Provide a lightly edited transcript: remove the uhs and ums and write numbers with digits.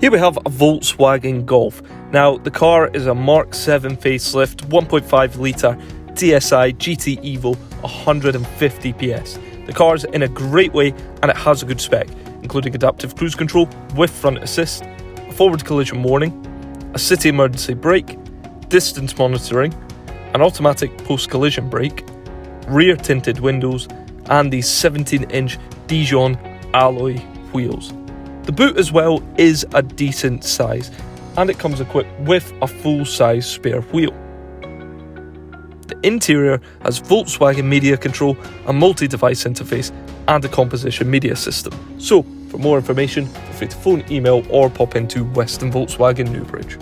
Here we have a Volkswagen Golf. Now, the car is a Mark 7 facelift, 1.5 litre TSI GT Evo, 150 PS. The car is in a great way and it has a good spec, including adaptive cruise control with front assist, a forward collision warning, a city emergency brake, distance monitoring, an automatic post-collision brake, rear tinted windows, and these 17-inch Dijon alloy wheels. The boot as well is a decent size, and it comes equipped with a full-size spare wheel. The interior has Volkswagen media control, a multi-device interface, and a composition media system. So, for more information, feel free to phone, email, or pop into Weston Volkswagen Newbridge.